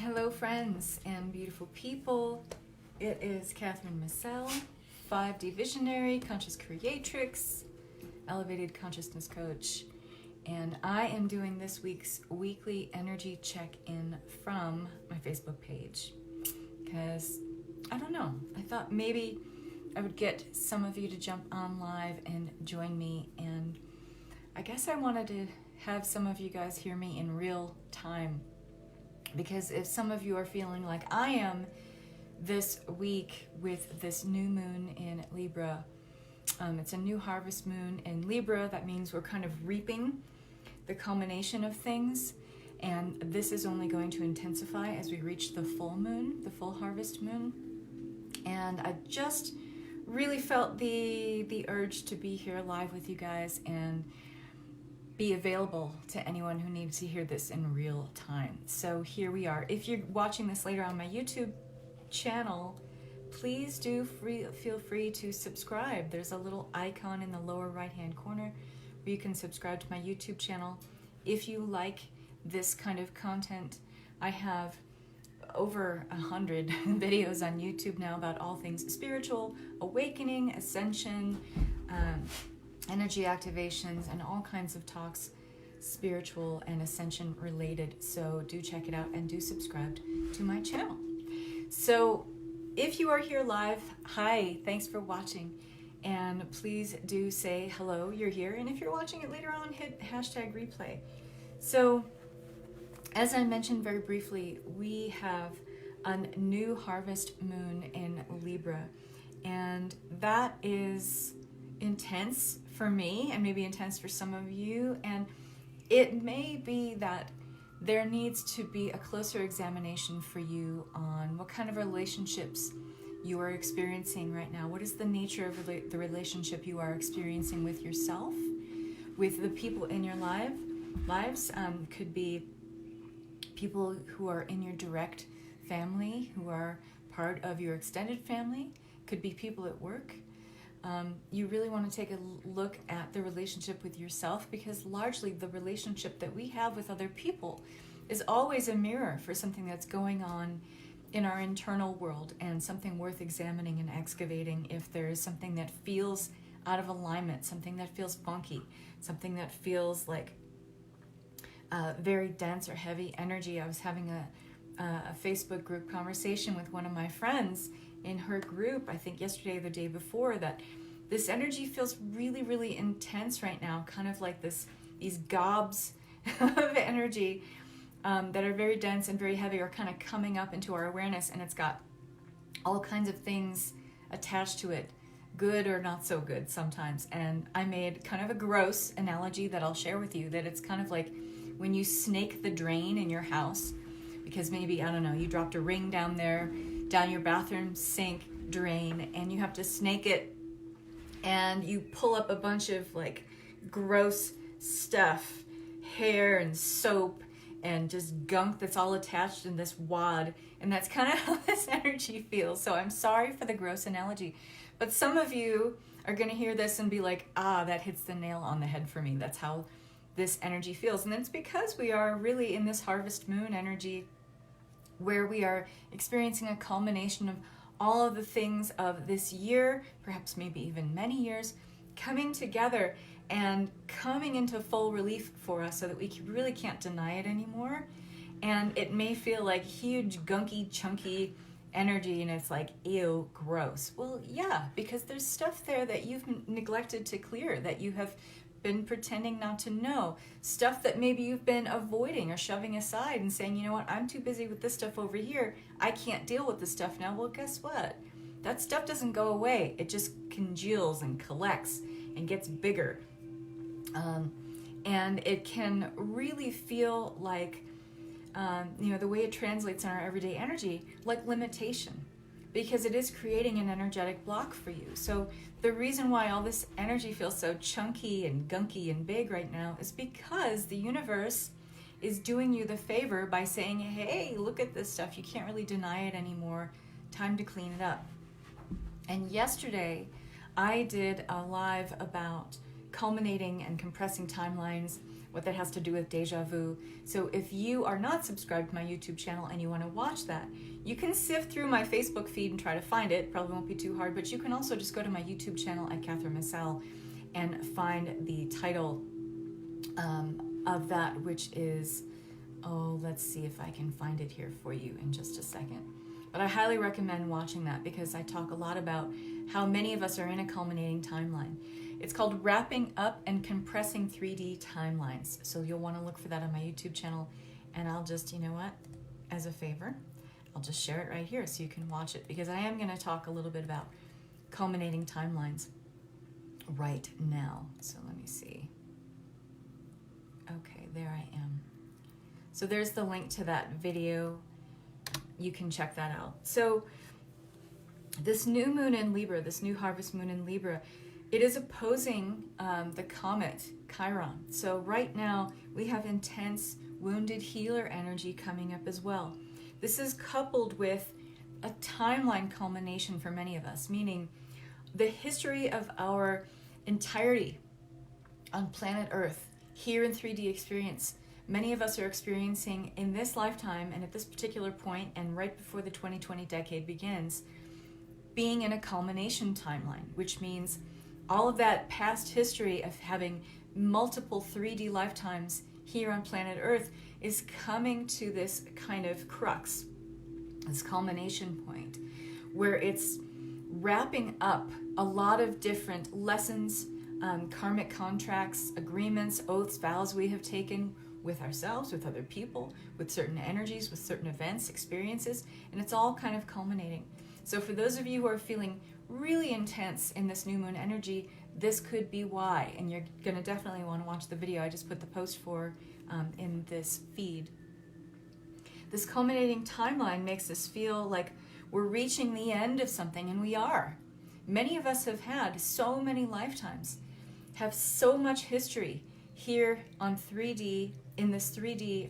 Hello, friends and beautiful people. It is Kathryn Michelle, 5D visionary, conscious creatrix, elevated consciousness coach, and I am doing this week's weekly energy check-in from my Facebook page because I don't know. I thought maybe I would get some of you to jump on live and join me, and I guess I wanted to have some of you guys hear me in real time. Because if some of you are feeling like I am this week with this new moon in Libra, it's a new harvest moon in Libra. That means we're kind of reaping the culmination of things. And this is only going to intensify as we reach the full moon, the full harvest moon. And I just really felt the urge to be here live with you guys and be available to anyone who needs to hear this in real time. So here we are. If you're watching this later on my YouTube channel, please do feel free to subscribe. There's a little icon in the lower right hand corner where you can subscribe to my YouTube channel. If you like this kind of content, I have over 100 videos on YouTube now about all things spiritual, awakening, ascension, energy activations, and all kinds of talks, spiritual and ascension related. So do check it out and do subscribe to my channel. So if you are here live, hi, thanks for watching. And please do say hello, you're here. And if you're watching it later on, hit hashtag replay. So as I mentioned very briefly, we have a new harvest moon in Libra. And that is intense for me and maybe intense for some of you, and it may be that there needs to be a closer examination for you on what kind of relationships you are experiencing right now. What is the nature of the relationship you are experiencing with yourself, with the people in your lives? Could be people who are in your direct family, who are part of your extended family, could be people at work. You really want to take a look at the relationship with yourself, because largely the relationship that we have with other people is always a mirror for something that's going on in our internal world, and something worth examining and excavating if there is something that feels out of alignment, something that feels funky, something that feels like very dense or heavy energy. I was having a Facebook group conversation with one of my friends in her group, I think yesterday or the day before, that this energy feels really, really intense right now, kind of like these gobs of energy that are very dense and very heavy are kind of coming up into our awareness, and it's got all kinds of things attached to it, good or not so good sometimes. And I made kind of a gross analogy that I'll share with you, that it's kind of like when you snake the drain in your house, because maybe, I don't know, you dropped a ring down your bathroom sink drain, and you have to snake it, and you pull up a bunch of like gross stuff, hair and soap and just gunk that's all attached in this wad. And that's kind of how this energy feels. So I'm sorry for the gross analogy, but some of you are going to hear this and be like, that hits the nail on the head for me. That's how this energy feels. And it's because we are really in this harvest moon energy, where we are experiencing a culmination of all of the things of this year, perhaps maybe even many years, coming together and coming into full relief for us, so that we really can't deny it anymore. And it may feel like huge, gunky, chunky energy, and it's like, ew, gross. Well, yeah, because there's stuff there that you've neglected to clear, that you have been pretending not to know, stuff that maybe you've been avoiding or shoving aside and saying, you know what, I'm too busy with this stuff over here, I can't deal with this stuff now. Well, guess what? That stuff doesn't go away. It just congeals and collects and gets bigger. And it can really feel like, the way it translates in our everyday energy, like limitation, because it is creating an energetic block for you. So the reason why all this energy feels so chunky and gunky and big right now is because the universe is doing you the favor by saying, hey, look at this stuff. You can't really deny it anymore. Time to clean it up. And yesterday, I did a live about culminating and compressing timelines what that has to do with deja vu. So if you are not subscribed to my YouTube channel and you want to watch that, you can sift through my Facebook feed and try to find it. Probably won't be too hard, but you can also just go to my YouTube channel at Kathryn and find the title of that, which is, let's see if I can find it here for you in just a second. But I highly recommend watching that because I talk a lot about how many of us are in a culminating timeline. It's called Wrapping Up and Compressing 3D Timelines. So you'll want to look for that on my YouTube channel. And I'll just, you know what, as a favor, I'll just share it right here so you can watch it, because I am going to talk a little bit about culminating timelines right now. So let me see. Okay, there I am. So there's the link to that video. You can check that out. So this new moon in Libra, this new harvest moon in Libra, it is opposing the comet Chiron. So right now we have intense wounded healer energy coming up as well. This is coupled with a timeline culmination for many of us, meaning the history of our entirety on planet Earth, here in 3D experience. Many of us are experiencing in this lifetime and at this particular point and right before the 2020 decade begins, being in a culmination timeline, which means all of that past history of having multiple 3D lifetimes here on planet Earth is coming to this kind of crux, this culmination point, where it's wrapping up a lot of different lessons, karmic contracts, agreements, oaths, vows we have taken with ourselves, with other people, with certain energies, with certain events, experiences, and it's all kind of culminating. So for those of you who are feeling really intense in this new moon energy, this could be why, and you're going to definitely want to watch the video I just put the post for in this feed. This culminating timeline makes us feel like we're reaching the end of something, and we are. Many of us have had so many lifetimes, have so much history here on 3D, in this 3D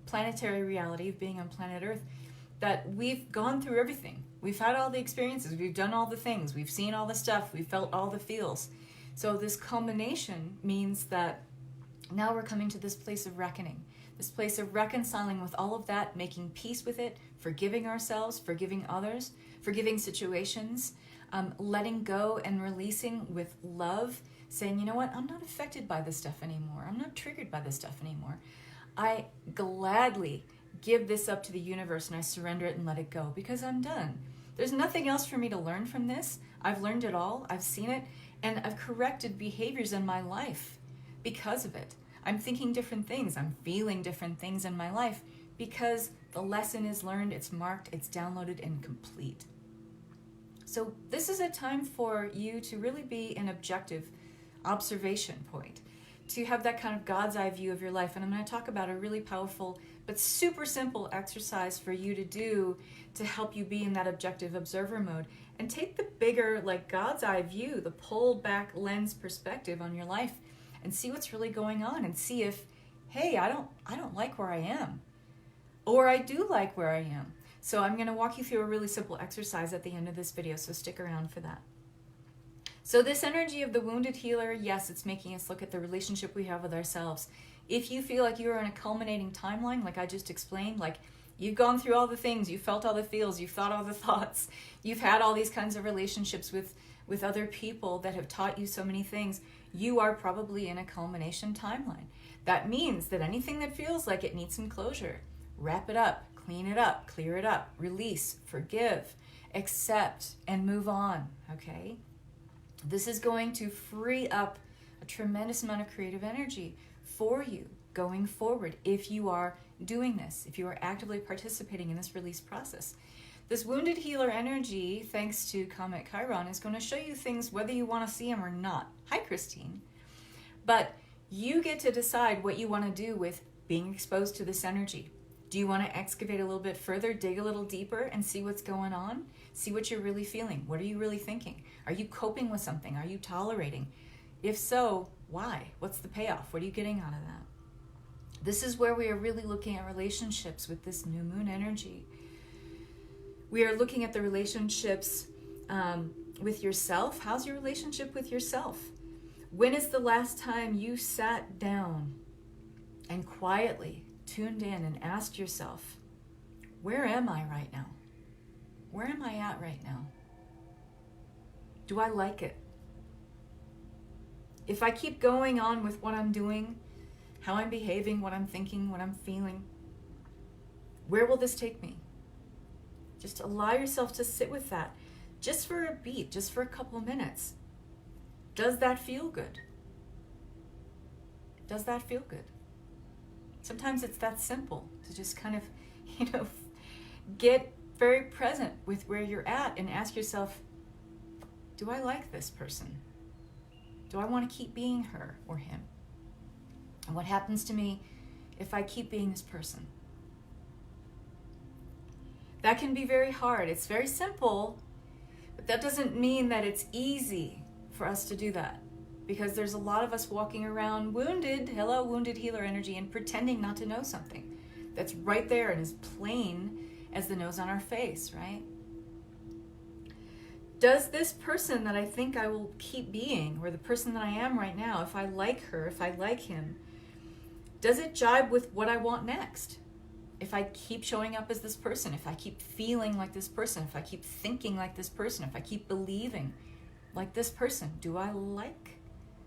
planetary reality of being on planet Earth, that we've gone through everything. We've had all the experiences, we've done all the things, we've seen all the stuff, we've felt all the feels. So this culmination means that now we're coming to this place of reckoning, this place of reconciling with all of that, making peace with it, forgiving ourselves, forgiving others, forgiving situations, letting go and releasing with love, saying, you know what, I'm not affected by this stuff anymore. I'm not triggered by this stuff anymore. I gladly give this up to the universe and I surrender it and let it go because I'm done. There's nothing else for me to learn from this. I've learned it all. I've seen it. And I've corrected behaviors in my life because of it. I'm thinking different things. I'm feeling different things in my life because the lesson is learned, it's marked, it's downloaded and complete. So this is a time for you to really be an objective observation point, to have that kind of God's eye view of your life. And I'm going to talk about a really powerful but super simple exercise for you to do to help you be in that objective observer mode and take the bigger, like God's eye view, the pulled back lens perspective on your life and see what's really going on and see if, hey, I don't like where I am, or I do like where I am. So I'm going to walk you through a really simple exercise at the end of this video, so stick around for that. So this energy of the wounded healer, yes, it's making us look at the relationship we have with ourselves. If you feel like you're in a culminating timeline, like I just explained, like you've gone through all the things, you've felt all the feels, you've thought all the thoughts, you've had all these kinds of relationships with other people that have taught you so many things, you are probably in a culmination timeline. That means that anything that feels like it needs some closure, wrap it up, clean it up, clear it up, release, forgive, accept, and move on, okay? This is going to free up a tremendous amount of creative energy for you going forward if you are doing this, if you are actively participating in this release process. This wounded healer energy, thanks to Comet Chiron, is going to show you things whether you want to see them or not. Hi, Christine. But you get to decide what you want to do with being exposed to this energy. Do you want to excavate a little bit further, dig a little deeper, and see what's going on? See what you're really feeling. What are you really thinking? Are you coping with something? Are you tolerating? If so, why? What's the payoff? What are you getting out of that? This is where we are really looking at relationships with this new moon energy. We are looking at the relationships with yourself. How's your relationship with yourself? When is the last time you sat down and quietly tuned in and asked yourself, where am I right now? Where am I at right now? Do I like it? If I keep going on with what I'm doing, how I'm behaving, what I'm thinking, what I'm feeling, where will this take me? Just allow yourself to sit with that just for a beat, just for a couple of minutes. Does that feel good? Does that feel good? Sometimes it's that simple to just kind of, get very present with where you're at and ask yourself, do I like this person? Do I want to keep being her or him? And what happens to me if I keep being this person? That can be very hard. It's very simple, but that doesn't mean that it's easy for us to do that, because there's a lot of us walking around wounded, hello, wounded healer energy, and pretending not to know something that's right there and as plain as the nose on our face, right? Does this person that I think I will keep being, or the person that I am right now, if I like her, if I like him, does it jibe with what I want next? If I keep showing up as this person, if I keep feeling like this person, if I keep thinking like this person, if I keep believing like this person, do I like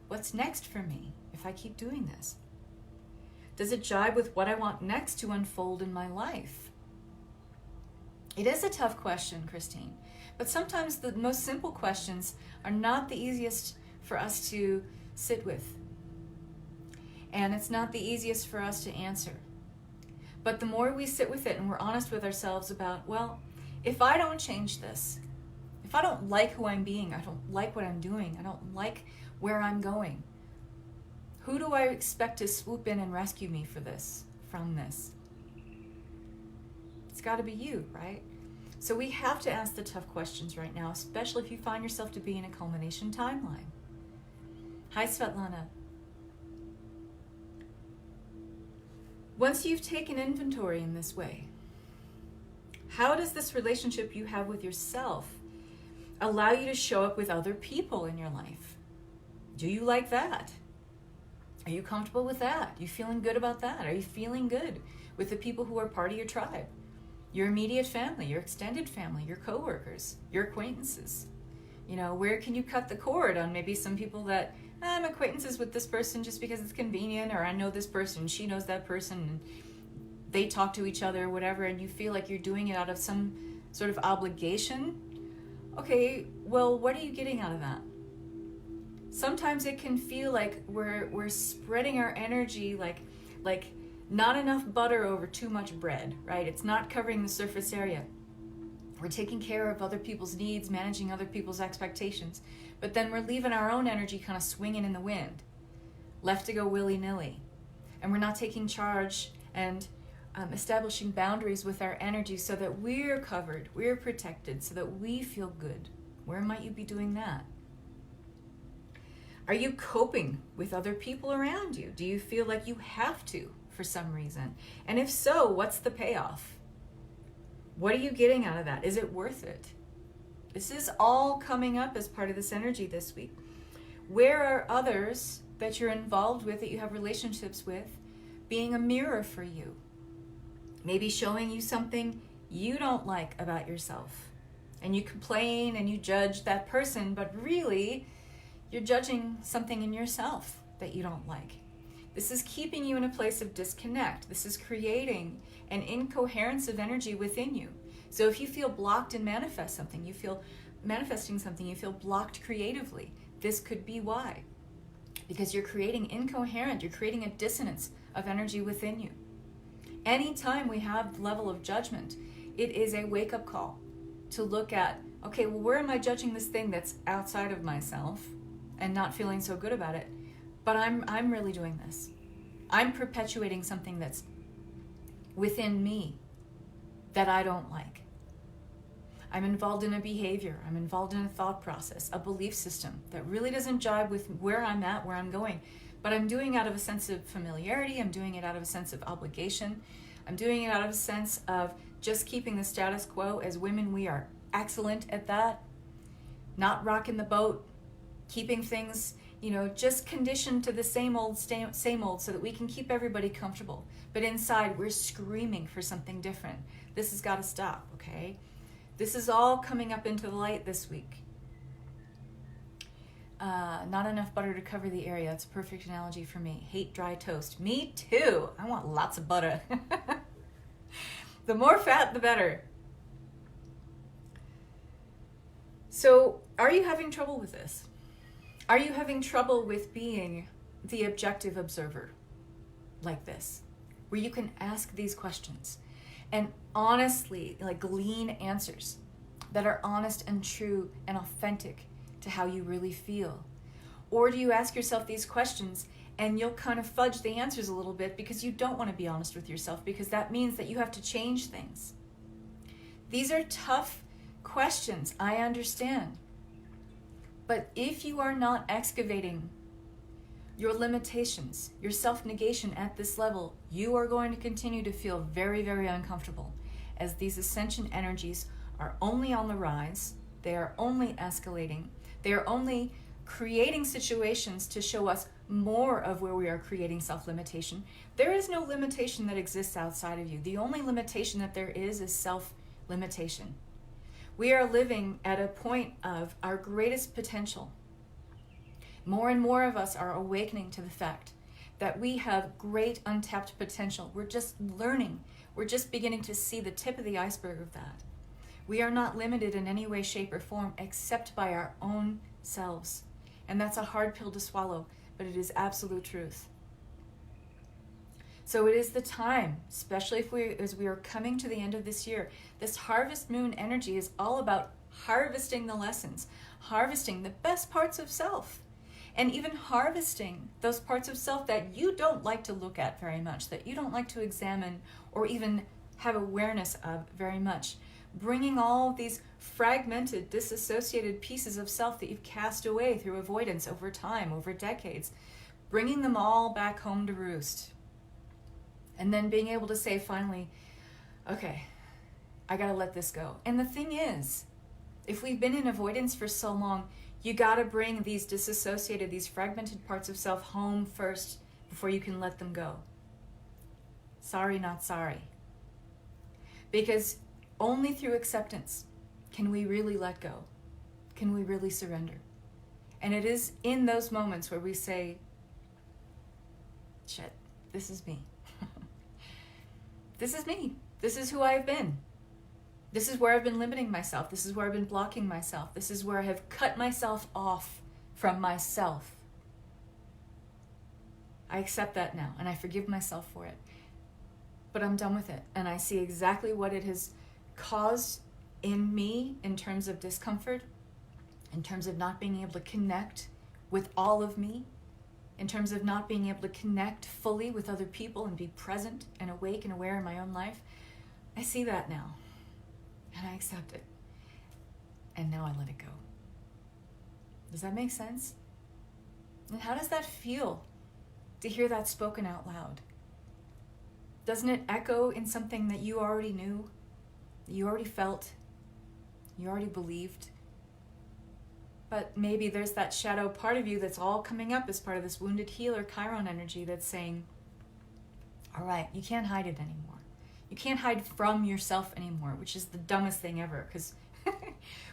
what's next for me if I keep doing this? Does it jibe with what I want next to unfold in my life? It is a tough question, Christine, but sometimes the most simple questions are not the easiest for us to sit with. And it's not the easiest for us to answer. But the more we sit with it and we're honest with ourselves about, well, if I don't change this, if I don't like who I'm being, I don't like what I'm doing, I don't like where I'm going, who do I expect to swoop in and rescue me from this? It's got to be you, right? So we have to ask the tough questions right now, especially if you find yourself to be in a culmination timeline. Hi, Svetlana. Once you've taken inventory in this way, how does this relationship you have with yourself allow you to show up with other people in your life? Do you like that? Are you comfortable with that? Are you feeling good about that? Are you feeling good with the people who are part of your tribe? Your immediate family, your extended family, your coworkers, your acquaintances. Where can you cut the cord on maybe some people that I'm acquaintances with this person just because it's convenient, or I know this person, she knows that person, and they talk to each other, whatever, and you feel like you're doing it out of some sort of obligation. Okay, well, what are you getting out of that? Sometimes it can feel like we're spreading our energy like not enough butter over too much bread, right? It's not covering the surface area. We're taking care of other people's needs, managing other people's expectations, but then we're leaving our own energy kind of swinging in the wind, left to go willy-nilly. And we're not taking charge and establishing boundaries with our energy so that we're covered, we're protected, so that we feel good. Where might you be doing that? Are you coping with other people around you? Do you feel like you have to for some reason? And if so, what's the payoff? What are you getting out of that? Is it worth it? This is all coming up as part of this energy this week. Where are others that you're involved with, that you have relationships with, being a mirror for you? Maybe showing you something you don't like about yourself. And you complain and you judge that person, but really, you're judging something in yourself that you don't like. This is keeping you in a place of disconnect. This is creating an incoherence of energy within you. So if you feel blocked in manifesting something, you feel blocked creatively, this could be why. Because you're creating incoherent, you're creating a dissonance of energy within you. Anytime we have level of judgment, it is a wake-up call to look at, okay, well, where am I judging this thing that's outside of myself and not feeling so good about it? But I'm really doing this. I'm perpetuating something that's within me that I don't like. I'm involved in a behavior. I'm involved in a thought process, a belief system that really doesn't jibe with where I'm at, where I'm going. But I'm doing it out of a sense of familiarity. I'm doing it out of a sense of obligation. I'm doing it out of a sense of just keeping the status quo. As women, we are excellent at that. Not rocking the boat, keeping things, just conditioned to the same old so that we can keep everybody comfortable. But inside, we're screaming for something different. This has got to stop, okay? This is all coming up into the light this week. Not enough butter to cover the area. It's a perfect analogy for me. Hate dry toast. Me too. I want lots of butter. The more fat, the better. So, are you having trouble with this? Are you having trouble with being the objective observer like this, where you can ask these questions and honestly, glean answers that are honest and true and authentic to how you really feel? Or do you ask yourself these questions and you'll kind of fudge the answers a little bit because you don't want to be honest with yourself, because that means that you have to change things? These are tough questions, I understand. But if you are not excavating your limitations, your self-negation at this level, you are going to continue to feel very, very uncomfortable, as these ascension energies are only on the rise. They are only escalating. They are only creating situations to show us more of where we are creating self-limitation. There is no limitation that exists outside of you. The only limitation that there is self-limitation. We are living at a point of our greatest potential. More and more of us are awakening to the fact that we have great untapped potential. We're just learning. We're just beginning to see the tip of the iceberg of that. We are not limited in any way, shape, or form except by our own selves. And that's a hard pill to swallow, but it is absolute truth. So it is the time, especially as we are coming to the end of this year. This harvest moon energy is all about harvesting the lessons, harvesting the best parts of self, and even harvesting those parts of self that you don't like to look at very much, that you don't like to examine or even have awareness of very much. Bringing all these fragmented, disassociated pieces of self that you've cast away through avoidance over time, over decades, bringing them all back home to roost. And then being able to say finally, okay, I gotta let this go. And the thing is, if we've been in avoidance for so long, you gotta bring these disassociated, these fragmented parts of self home first before you can let them go. Sorry, not sorry. Because only through acceptance can we really let go. Can we really surrender? And it is in those moments where we say, shit, this is me. This is me. This is who I've been. This is where I've been limiting myself. This is where I've been blocking myself. This is where I have cut myself off from myself. I accept that now, and I forgive myself for it. But I'm done with it, and I see exactly what it has caused in me in terms of discomfort, in terms of not being able to connect with all of me, in terms of not being able to connect fully with other people and be present and awake and aware in my own life. I see that now, and I accept it. And now I let it go. Does that make sense? And how does that feel to hear that spoken out loud? Doesn't it echo in something that you already knew, that you already felt, you already believed? But maybe there's that shadow part of you that's all coming up as part of this wounded healer Chiron energy that's saying, all right, you can't hide it anymore. You can't hide from yourself anymore, which is the dumbest thing ever, because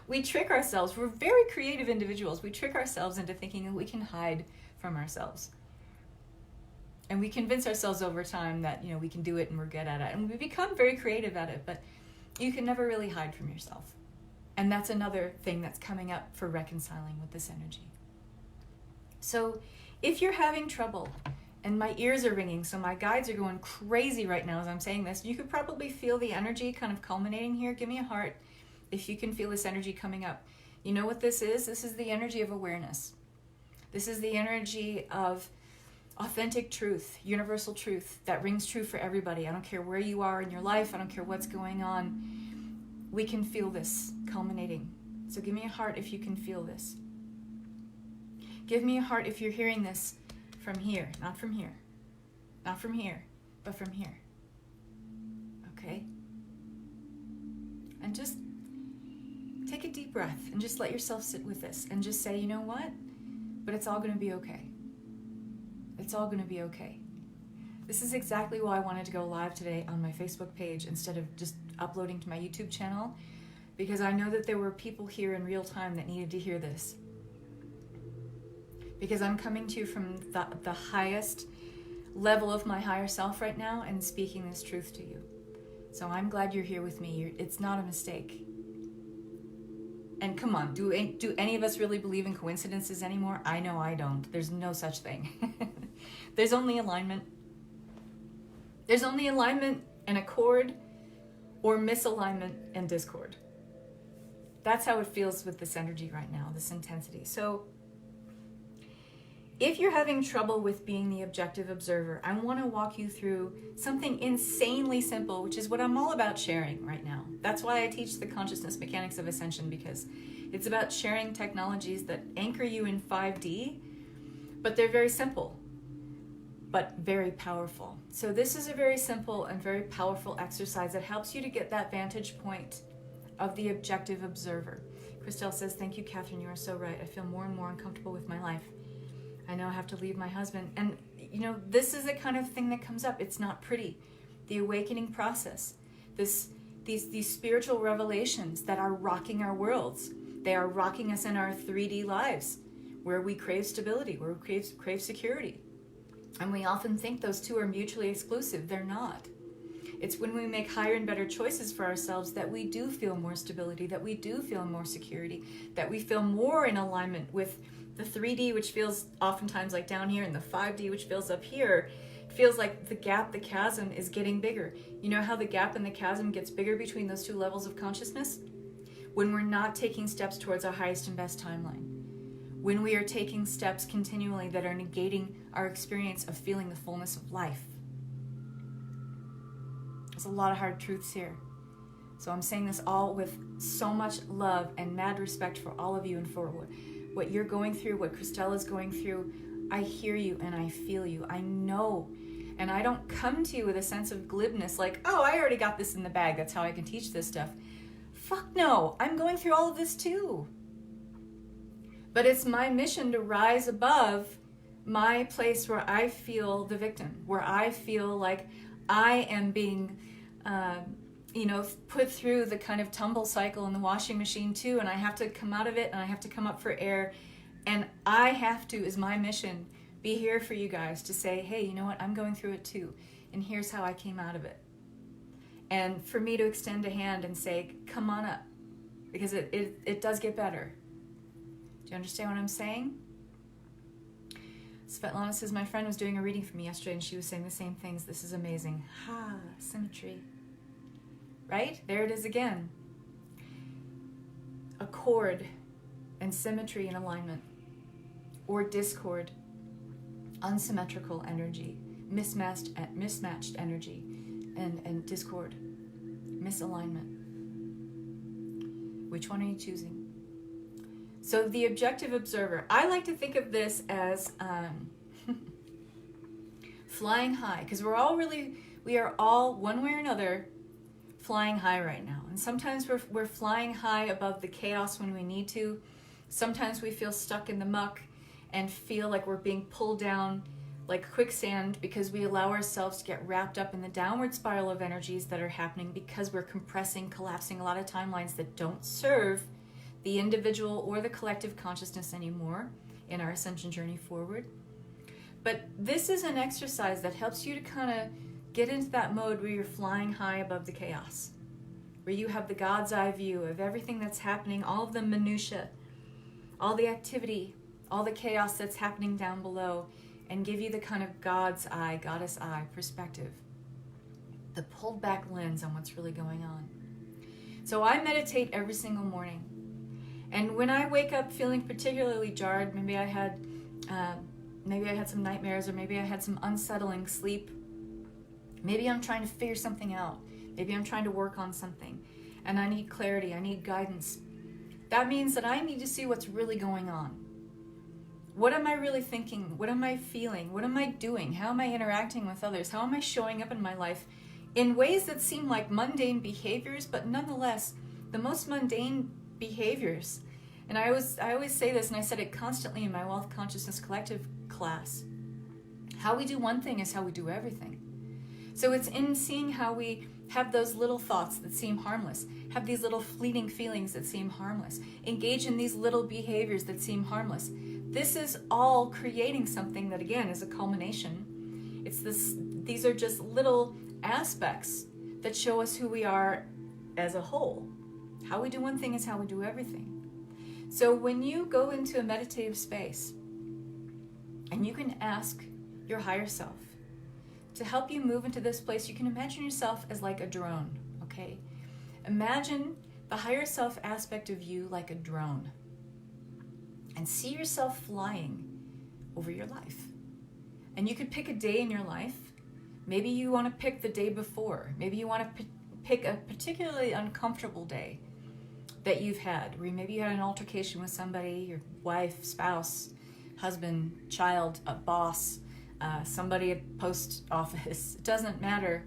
we trick ourselves. We're very creative individuals. We trick ourselves into thinking that we can hide from ourselves. And we convince ourselves over time that, we can do it and we're good at it. And we become very creative at it, but you can never really hide from yourself. And that's another thing that's coming up for reconciling with this energy. So if you're having trouble, and my ears are ringing, so my guides are going crazy right now as I'm saying this, you could probably feel the energy kind of culminating here. Give me a heart if you can feel this energy coming up. You know what this is? This is the energy of awareness. This is the energy of authentic truth, universal truth that rings true for everybody. I don't care where you are in your life. I don't care what's going on. We can feel this culminating. So give me a heart if you can feel this. Give me a heart if you're hearing this from here, not from here. Not from here, but from here. Okay? And just take a deep breath and just let yourself sit with this and just say, you know what? But it's all going to be okay. It's all going to be okay. This is exactly why I wanted to go live today on my Facebook page instead of just uploading to my YouTube channel, because I know that there were people here in real time that needed to hear this. Because I'm coming to you from the highest level of my higher self right now and speaking this truth to you. So I'm glad you're here with me. It's not a mistake. And come on, do any of us really believe in coincidences anymore? I know I don't. There's no such thing. There's only alignment. There's only alignment and accord, or misalignment and discord. That's how it feels with this energy right now, this intensity. So if you're having trouble with being the objective observer, I want to walk you through something insanely simple, which is what I'm all about sharing right now. That's why I teach the consciousness mechanics of Ascension, because it's about sharing technologies that anchor you in 5D, but they're very simple, but very powerful. So this is a very simple and very powerful exercise that helps you to get that vantage point of the objective observer. Christelle says, thank you, Kathryn, you are so right. I feel more and more uncomfortable with my life. I know I have to leave my husband. And, this is the kind of thing that comes up. It's not pretty. The awakening process, these spiritual revelations that are rocking our worlds. They are rocking us in our 3D lives, where we crave stability, where we crave security. And we often think those two are mutually exclusive. They're not. It's when we make higher and better choices for ourselves that we do feel more stability, that we do feel more security, that we feel more in alignment with the 3D, which feels oftentimes like down here, and the 5D, which feels up here. It feels like the gap, the chasm is getting bigger. You know how the gap and the chasm gets bigger between those two levels of consciousness? When we're not taking steps towards our highest and best timeline. When we are taking steps continually that are negating our experience of feeling the fullness of life. There's a lot of hard truths here. So I'm saying this all with so much love and mad respect for all of you and for what you're going through, what Christelle is going through. I hear you and I feel you. I know. And I don't come to you with a sense of glibness like, oh, I already got this in the bag. That's how I can teach this stuff. Fuck no. I'm going through all of this too. But it's my mission to rise above my place where I feel the victim, where I feel like I am being, put through the kind of tumble cycle in the washing machine too, and I have to come out of it, and I have to come up for air, and I have to, is my mission, be here for you guys to say, hey, you know what, I'm going through it too, and here's how I came out of it. And for me to extend a hand and say, come on up, because it does get better. Do you understand what I'm saying? Svetlana says, my friend was doing a reading for me yesterday and she was saying the same things. This is amazing. Ha, symmetry. Right? There it is again. Accord and symmetry and alignment. Or discord. Unsymmetrical energy. Mismatched energy. And discord. Misalignment. Which one are you choosing? So the objective observer, I like to think of this as flying high, because we are all one way or another flying high right now. And sometimes we're flying high above the chaos when we need to. Sometimes we feel stuck in the muck and feel like we're being pulled down like quicksand because we allow ourselves to get wrapped up in the downward spiral of energies that are happening because we're compressing, collapsing a lot of timelines that don't serve the individual or the collective consciousness anymore in our ascension journey forward. But this is an exercise that helps you to kind of get into that mode where you're flying high above the chaos, where you have the God's eye view of everything that's happening, all of the minutiae, all the activity, all the chaos that's happening down below, and give you the kind of God's eye, goddess eye perspective, the pulled back lens on what's really going on. So I meditate every single morning. And when I wake up feeling particularly jarred, maybe I had some nightmares, or maybe I had some unsettling sleep. Maybe I'm trying to figure something out. Maybe I'm trying to work on something, and I need clarity. I need guidance. That means that I need to see what's really going on. What am I really thinking? What am I feeling? What am I doing? How am I interacting with others? How am I showing up in my life in ways that seem like mundane behaviors, but nonetheless, the most mundane behaviors And I always say this, and I said it constantly in my Wealth Consciousness Collective class. How we do one thing is how we do everything. So it's in seeing how we have those little thoughts that seem harmless, have these little fleeting feelings that seem harmless, engage in these little behaviors that seem harmless. This is all creating something that, again, is a culmination. These are just little aspects that show us who we are as a whole. How we do one thing is how we do everything. So when you go into a meditative space and you can ask your higher self to help you move into this place, you can imagine yourself as like a drone, okay? Imagine the higher self aspect of you like a drone, and see yourself flying over your life. And you could pick a day in your life. Maybe you want to pick the day before. Maybe you want to pick a particularly uncomfortable day that you've had, where maybe you had an altercation with somebody, your wife, spouse, husband, child, a boss, somebody at post office. It doesn't matter.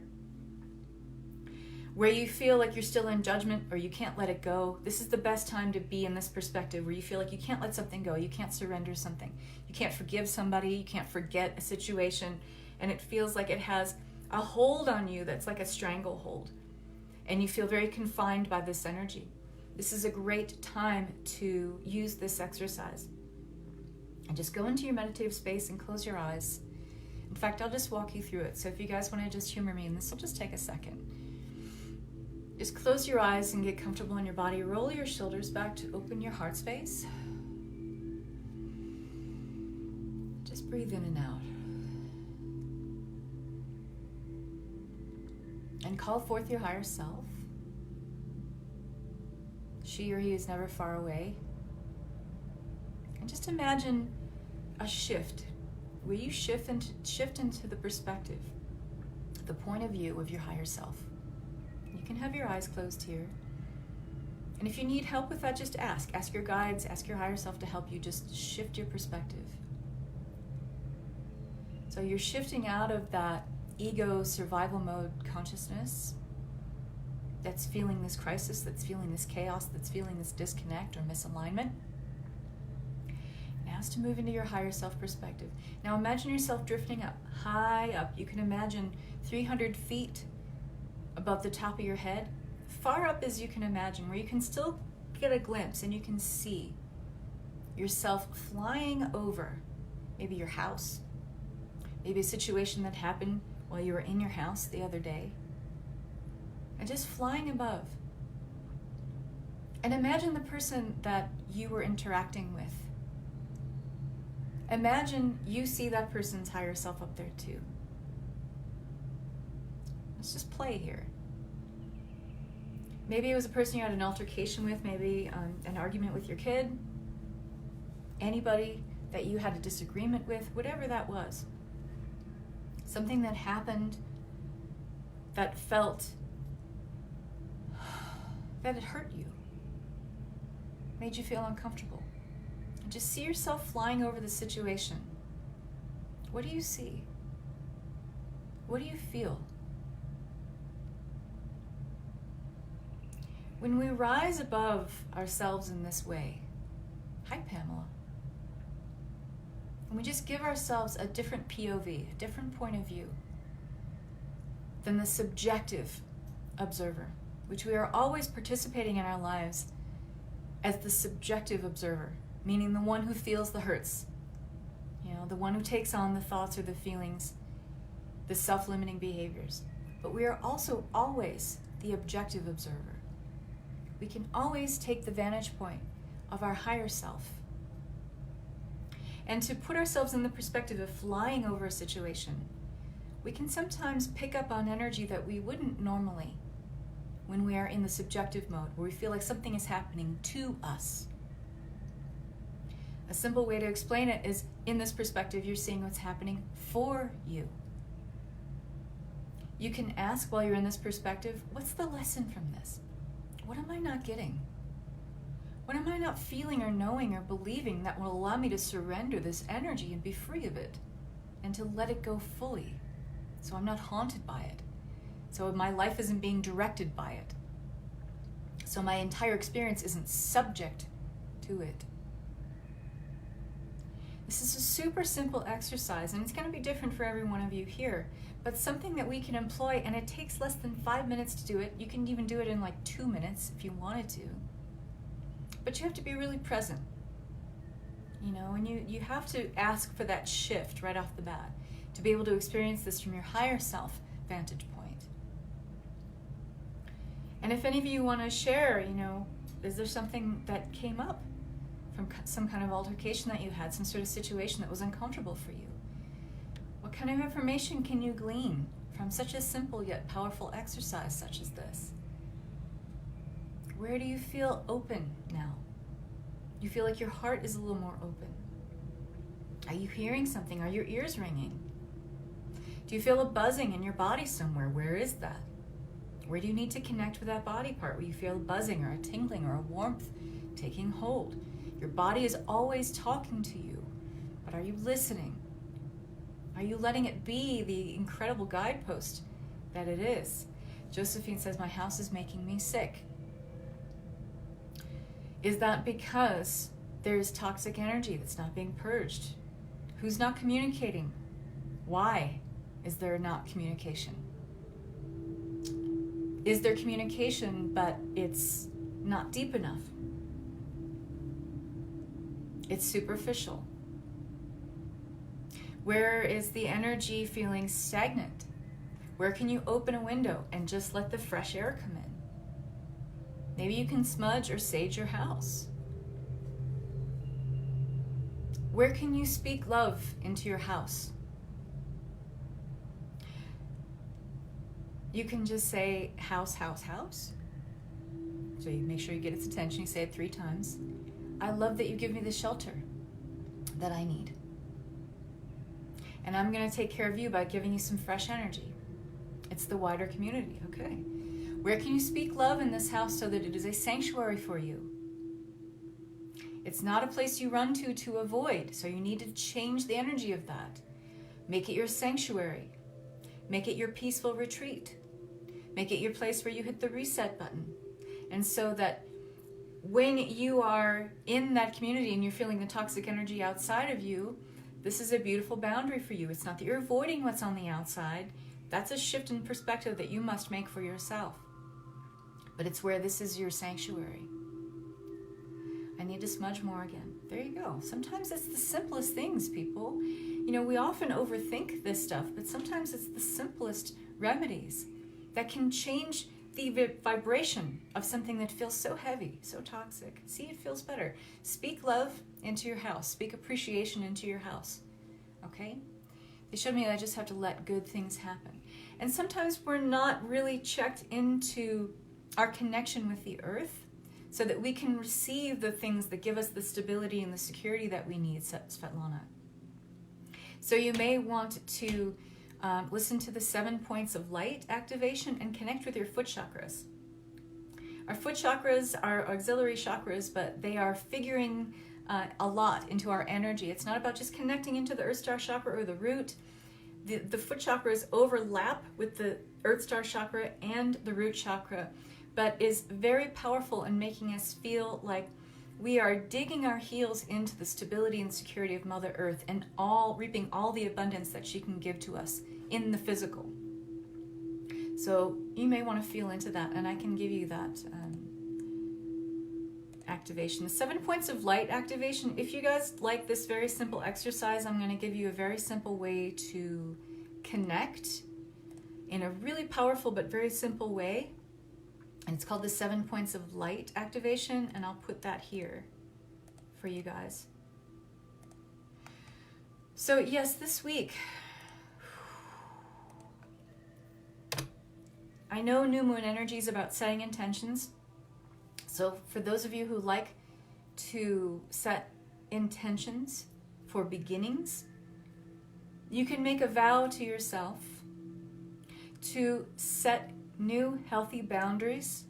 Where you feel like you're still in judgment or you can't let it go. This is the best time to be in this perspective where you feel like you can't let something go. You can't surrender something. You can't forgive somebody. You can't forget a situation. And it feels like it has a hold on you that's like a stranglehold. And you feel very confined by this energy. This is a great time to use this exercise. And just go into your meditative space and close your eyes. In fact, I'll just walk you through it. So if you guys want to just humor me, and this will just take a second. Just close your eyes and get comfortable in your body. Roll your shoulders back to open your heart space. Just breathe in and out. And call forth your higher self. She or he is never far away. And just imagine a shift, where you shift into the perspective, the point of view of your higher self. You can have your eyes closed here. And if you need help with that, just ask. Ask your guides, ask your higher self to help you just shift your perspective. So you're shifting out of that ego survival mode consciousness that's feeling this crisis, that's feeling this chaos, that's feeling this disconnect or misalignment. And ask to move into your higher self perspective. Now imagine yourself drifting up, high up. You can imagine 300 feet above the top of your head, far up as you can imagine, where you can still get a glimpse and you can see yourself flying over maybe your house, maybe a situation that happened while you were in your house the other day, and just flying above. And imagine the person that you were interacting with. Imagine you see that person's higher self up there too. Let's just play here. Maybe it was a person you had an altercation with, maybe an argument with your kid, anybody that you had a disagreement with, whatever that was. Something that happened that felt that it hurt you, made you feel uncomfortable. And just see yourself flying over the situation. What do you see? What do you feel? When we rise above ourselves in this way, hi Pamela, and we just give ourselves a different POV, a different point of view than the subjective observer, which we are always participating in our lives as the subjective observer, meaning the one who feels the hurts, the one who takes on the thoughts or the feelings, the self-limiting behaviors. But we are also always the objective observer. We can always take the vantage point of our higher self. And to put ourselves in the perspective of flying over a situation, we can sometimes pick up on energy that we wouldn't normally when we are in the subjective mode, where we feel like something is happening to us. A simple way to explain it is, in this perspective, you're seeing what's happening for you. You can ask while you're in this perspective, what's the lesson from this? What am I not getting? What am I not feeling or knowing or believing that will allow me to surrender this energy and be free of it and to let it go fully, so I'm not haunted by it, so my life isn't being directed by it, so my entire experience isn't subject to it. This is a super simple exercise, and it's going to be different for every one of you here, but something that we can employ, and it takes less than 5 minutes to do it. You can even do it in like 2 minutes if you wanted to. But you have to be really present, you know, and you have to ask for that shift right off the bat to be able to experience this from your higher self vantage point. And if any of you want to share, you know, is there something that came up from some kind of altercation that you had, some sort of situation that was uncomfortable for you? What kind of information can you glean from such a simple yet powerful exercise such as this? Where do you feel open now? You feel like your heart is a little more open? Are you hearing something? Are your ears ringing? Do you feel a buzzing in your body somewhere? Where is that? Where do you need to connect with that body part where you feel a buzzing or a tingling or a warmth taking hold? Your body is always talking to you, but are you listening? Are you letting it be the incredible guidepost that it is? Josephine says, my house is making me sick. Is that because there's toxic energy that's not being purged? Who's not communicating? Why is there not communication? Is there communication, but it's not deep enough? It's superficial. Where is the energy feeling stagnant? Where can you open a window and just let the fresh air come in? Maybe you can smudge or sage your house. Where can you speak love into your house? You can just say house, house, house. So you make sure you get its attention. You say it 3 times. I love that you give me the shelter that I need. And I'm going to take care of you by giving you some fresh energy. It's the wider community, okay? Where can you speak love in this house so that it is a sanctuary for you? It's not a place you run to avoid, so you need to change the energy of that. Make it your sanctuary. Make it your peaceful retreat. Make it your place where you hit the reset button. And so that when you are in that community and you're feeling the toxic energy outside of you, this is a beautiful boundary for you. It's not that you're avoiding what's on the outside. That's a shift in perspective that you must make for yourself. But it's where this is your sanctuary. I need to smudge more again. There you go. Sometimes it's the simplest things, people. You know, we often overthink this stuff, but sometimes it's the simplest remedies that can change the vibration of something that feels so heavy, so toxic. See, it feels better. Speak love into your house. Speak appreciation into your house. Okay? They showed me that I just have to let good things happen. And sometimes we're not really checked into our connection with the earth so that we can receive the things that give us the stability and the security that we need, Svetlana. So you may want to listen to the 7 points of light activation and connect with your foot chakras. Our foot chakras are auxiliary chakras, but they are figuring a lot into our energy. It's not about just connecting into the Earth Star chakra or the root. The foot chakras overlap with the Earth Star chakra and the root chakra, but is very powerful in making us feel like we are digging our heels into the stability and security of Mother Earth and reaping all the abundance that she can give to us in the physical. So you may want to feel into that, and I can give you that activation. The 7 points of light activation. If you guys like this very simple exercise, I'm going to give you a very simple way to connect in a really powerful but very simple way. And it's called the 7 points of light activation, and I'll put that here for you guys. So yes, this week, I know new moon energy is about setting intentions. So for those of you who like to set intentions for beginnings, you can make a vow to yourself to set new healthy boundaries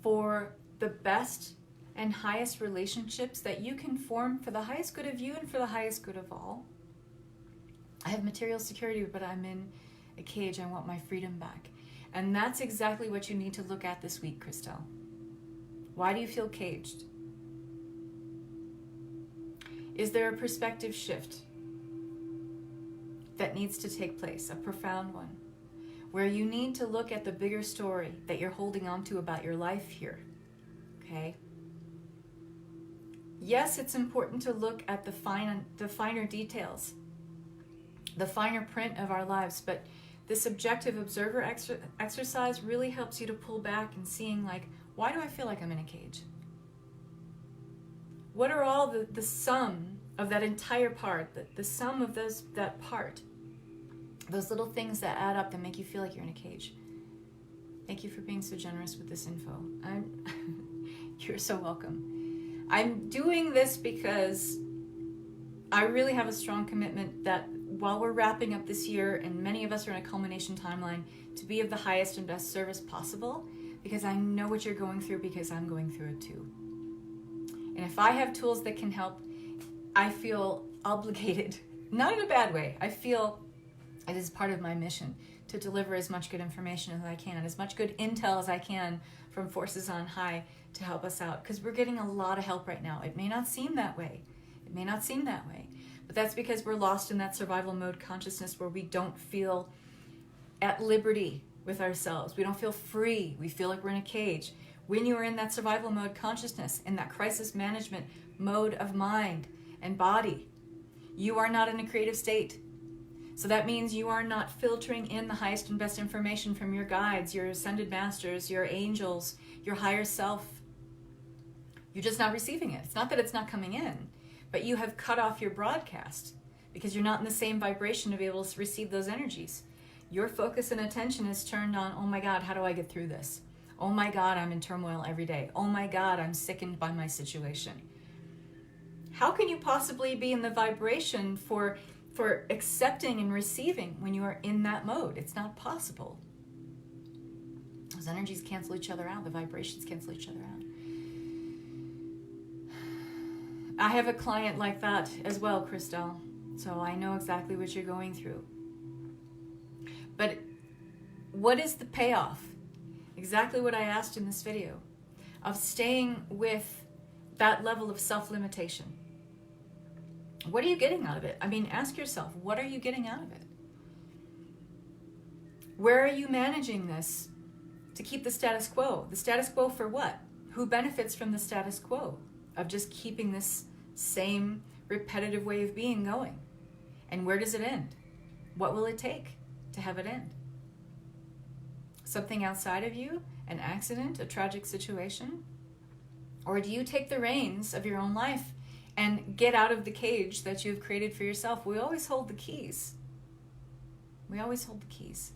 for the best and highest relationships that you can form for the highest good of you and for the highest good of all. I have material security, but I'm in a cage. I want my freedom back. And that's exactly what you need to look at this week, Christelle. Why do you feel caged? Is there a perspective shift that needs to take place, a profound one, where you need to look at the bigger story that you're holding on to about your life here, okay? Yes, it's important to look at the finer details, the finer print of our lives, but this objective observer exercise really helps you to pull back and seeing, like, why do I feel like I'm in a cage? What are all the sum of that entire part, the sum of that part, those little things that add up that make you feel like you're in a cage? Thank you for being so generous with this info. You're so welcome. I'm doing this because I really have a strong commitment that while we're wrapping up this year, and many of us are in a culmination timeline, to be of the highest and best service possible, because I know what you're going through, because I'm going through it too. And if I have tools that can help, I feel obligated, not in a bad way. I feel it is part of my mission to deliver as much good information as I can, as much good intel as I can from forces on high to help us out, because we're getting a lot of help right now. It may not seem that way. It may not seem that way. But that's because we're lost in that survival mode consciousness where we don't feel at liberty with ourselves. We don't feel free. We feel like we're in a cage. When you are in that survival mode consciousness, in that crisis management mode of mind and body, you are not in a creative state. So that means you are not filtering in the highest and best information from your guides, your ascended masters, your angels, your higher self. You're just not receiving it. It's not that it's not coming in, but you have cut off your broadcast because you're not in the same vibration to be able to receive those energies. Your focus and attention is turned on, oh my God, how do I get through this? Oh my God, I'm in turmoil every day. Oh my God, I'm sickened by my situation. How can you possibly be in the vibration for accepting and receiving when you are in that mode? It's not possible. Those energies cancel each other out. The vibrations cancel each other out. I have a client like that as well, Christelle. So I know exactly what you're going through. But what is the payoff? Exactly what I asked in this video, of staying with that level of self-limitation. What are you getting out of it? I mean, ask yourself, what are you getting out of it? Where are you managing this to keep the status quo? The status quo for what? Who benefits from the status quo of just keeping this same repetitive way of being going? And where does it end? What will it take to have it end? Something outside of you? An accident? A tragic situation? Or do you take the reins of your own life and get out of the cage that you've created for yourself? We always hold the keys. We always hold the keys.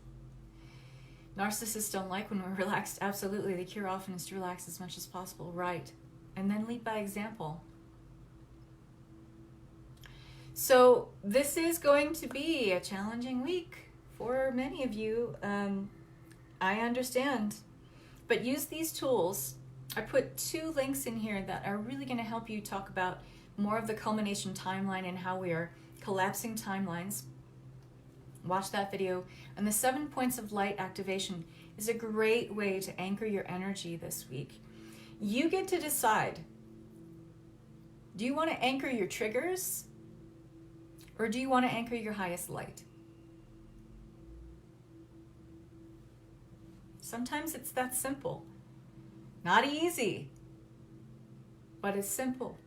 Narcissists don't like when we're relaxed. Absolutely. The cure often is to relax as much as possible. Right. And then lead by example. So this is going to be a challenging week for many of you. I understand. But use these tools. I put 2 links in here that are really going to help you talk about more of the culmination timeline and how we are collapsing timelines. Watch that video. And the 7 points of light activation is a great way to anchor your energy this week. You get to decide. Do you want to anchor your triggers? Or do you want to anchor your highest light? Sometimes it's that simple. Not easy, but it's simple.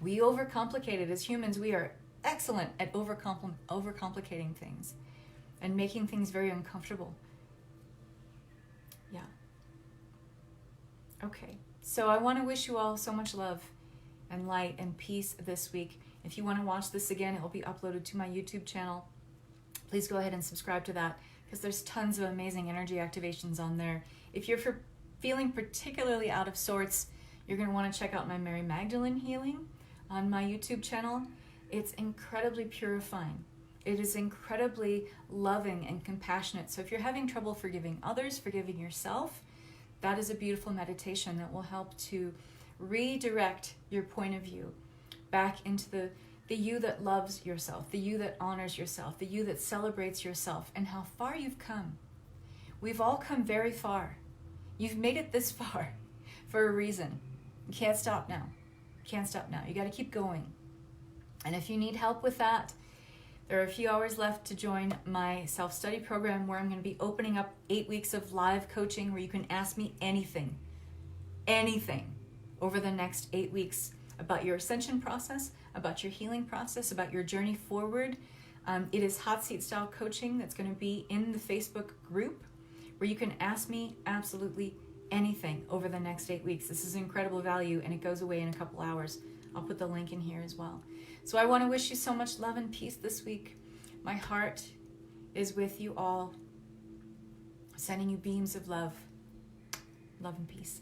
We overcomplicate it. As humans, we are excellent at overcomplicating things and making things very uncomfortable. Yeah. Okay. So I want to wish you all so much love and light and peace this week. If you want to watch this again, it will be uploaded to my YouTube channel. Please go ahead and subscribe to that, because there's tons of amazing energy activations on there. If you're feeling particularly out of sorts, you're going to want to check out my Mary Magdalene healing on my YouTube channel. It's incredibly purifying. It is incredibly loving and compassionate. So if you're having trouble forgiving others, forgiving yourself, that is a beautiful meditation that will help to redirect your point of view back into the you that loves yourself, the you that honors yourself, the you that celebrates yourself, and how far you've come. We've all come very far. You've made it this far for a reason. You can't stop now. Can't stop now. You got to keep going. And if you need help with that, there are a few hours left to join my self-study program where I'm going to be opening up 8 weeks of live coaching where you can ask me anything over the next 8 weeks about your ascension process, about your healing process, about your journey forward. It is hot seat style coaching that's going to be in the Facebook group where you can ask me absolutely anything over the next 8 weeks. This is incredible value and it goes away in a couple hours. I'll put the link in here as well. So I want to wish you so much love and peace this week. My heart is with you all, sending you beams of love and peace.